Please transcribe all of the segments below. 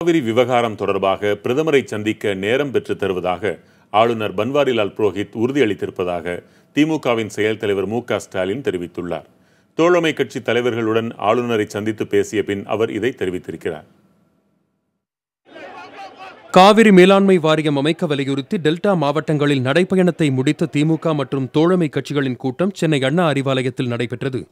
காவிரி விவகாரம் தொடர்பாக பிரதமரை சந்திக்க நேரம் பெற்று தருவதாக ஆளுநர் பன்வாரிலால் புரோஹித் உறுதியளித்திருப்பதாக திமுகவின் செயல் தலைவர் மு.க. ஸ்டாலின் தெரிவித்துள்ளார். தோழமை கட்சி தலைவர்களுடன் ஆளுநரை சந்தித்து பேசிய பின் அவர் இதை தெரிவித்திருக்கிறார். காவிரி மேலாண்மை வாரியம் அமைக்க வலியுறுத்தி டெல்டா மாவட்டங்களில் நடைபயணத்தை முடித்த திமுக மற்றும் தோழமை கட்சிகளின் கூட்டம் சென்னை அண்ணா அறிவாலயத்தில் நடைபெற்றது.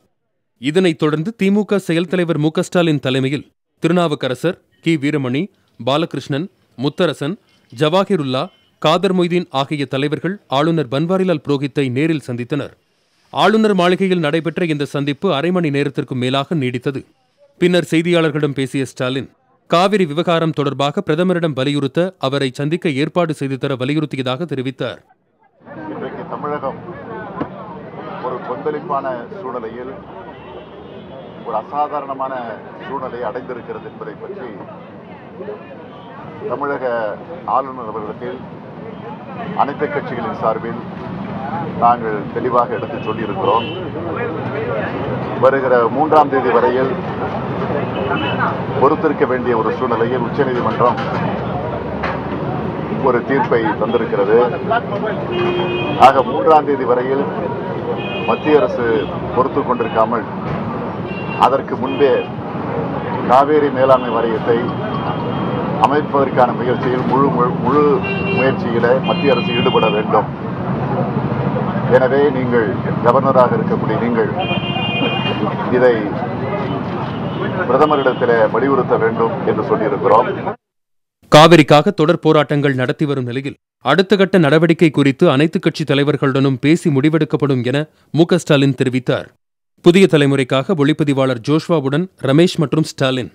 இதனைத் தொடர்ந்து திமுக செயல் தலைவர் மு.க. ஸ்டாலின் தலைமையில் திருநாவுக்கரசர், கி. வீரமணி, பாலகிருஷ்ணன், முத்தரசன், ஜவாஹிருல்லா, காதர் மொய்தீன் ஆகிய தலைவர்கள் ஆளுநர் பன்வாரிலால் புரோஹித்தை நேரில் சந்தித்தனர். ஆளுநர் மாளிகையில் நடைபெற்ற இந்த சந்திப்பு அரை மணி நேரத்திற்கும் மேலாக நீடித்தது. பின்னர் செய்தியாளர்களிடம் பேசிய ஸ்டாலின், காவிரி விவகாரம் தொடர்பாக பிரதமரிடம் வலியுறுத்த அவரை சந்திக்க ஏற்பாடு செய்து தர வலியுறுத்தியதாக தெரிவித்தார். இன்றைக்கு தமிழகம் ஒரு கொந்தளிப்பான சூழ்நிலையில் ஒரு அசாதாரணமான சூழ்நிலையை அடைந்திருக்கிறது என்பதை பற்றி தமிழக ஆளுநர் அவர்களிடத்தில் அனைத்து கட்சிகளின் சார்பில் நாங்கள் தெளிவாக எடுத்துச் சொல்லியிருக்கிறோம். வருகிற 3ஆம் தேதி வரையில் பொறுத்திருக்க வேண்டிய ஒரு சூழ்நிலையில் உச்சநீதிமன்றம் ஒரு தீர்ப்பை தந்திருக்கிறது. ஆக 3ஆம் தேதி வரையில் மத்திய அரசு பொறுத்து கொண்டிருக்காமல் அதற்கு முன்பே காவேரி மேலாண்மை வாரியத்தை அமைப்பதற்கான முயற்சியில் முழு முயற்சியில மத்திய அரசு ஈடுபட வேண்டும். எனவே நீங்கள் கவர்னராக இருக்கக்கூடிய நீங்கள் இதை பிரதமரிடத்தில் வலியுறுத்த வேண்டும் என்று சொல்லியிருக்கிறோம். காவிரிக்காக தொடர் போராட்டங்கள் நடத்தி வரும் நிலையில் அடுத்த கட்ட நடவடிக்கை குறித்து அனைத்து கட்சி தலைவர்களுடனும் பேசி முடிவெடுக்கப்படும் என மு.க. ஸ்டாலின் தெரிவித்தார். புதிய தலைமுறைக்காக ஒளிப்பதிவாளர் ஜோஷ்வாவுடன் ரமேஷ் மற்றும் ஸ்டாலின்.